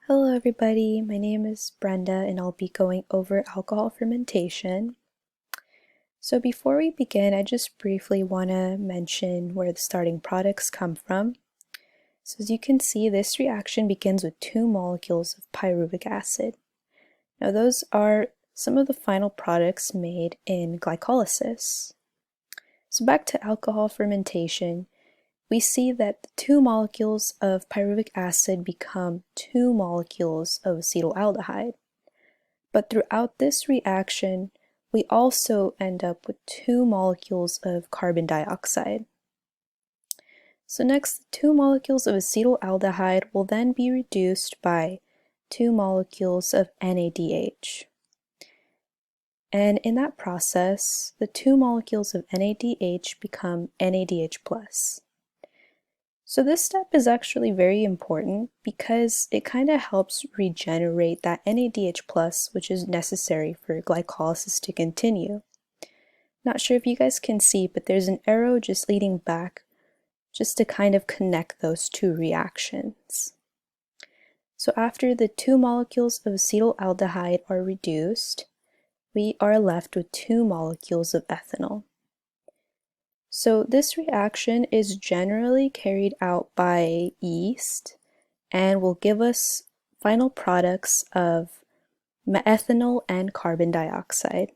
Hello everybody, my name is Brenda and I'll be going over alcohol fermentation. So before we begin, I just briefly want to mention where the starting products come from. So as you can see, this reaction begins with 2 molecules of pyruvic acid. Now those are some of the final products made in glycolysis. So back to alcohol fermentation, we see that the 2 molecules of pyruvic acid become 2 molecules of acetaldehyde. But throughout this reaction, we also end up with 2 molecules of carbon dioxide. So next, the 2 molecules of acetaldehyde will then be reduced by 2 molecules of NADH. And in that process, the 2 molecules of NADH become NADH+. So this step is actually very important because it kind of helps regenerate that NADH+, which is necessary for glycolysis to continue. Not sure if you guys can see, but there's an arrow just leading back just to kind of connect those two reactions. So after the 2 molecules of acetaldehyde are reduced, we are left with 2 molecules of ethanol. So this reaction is generally carried out by yeast and will give us final products of ethanol and carbon dioxide.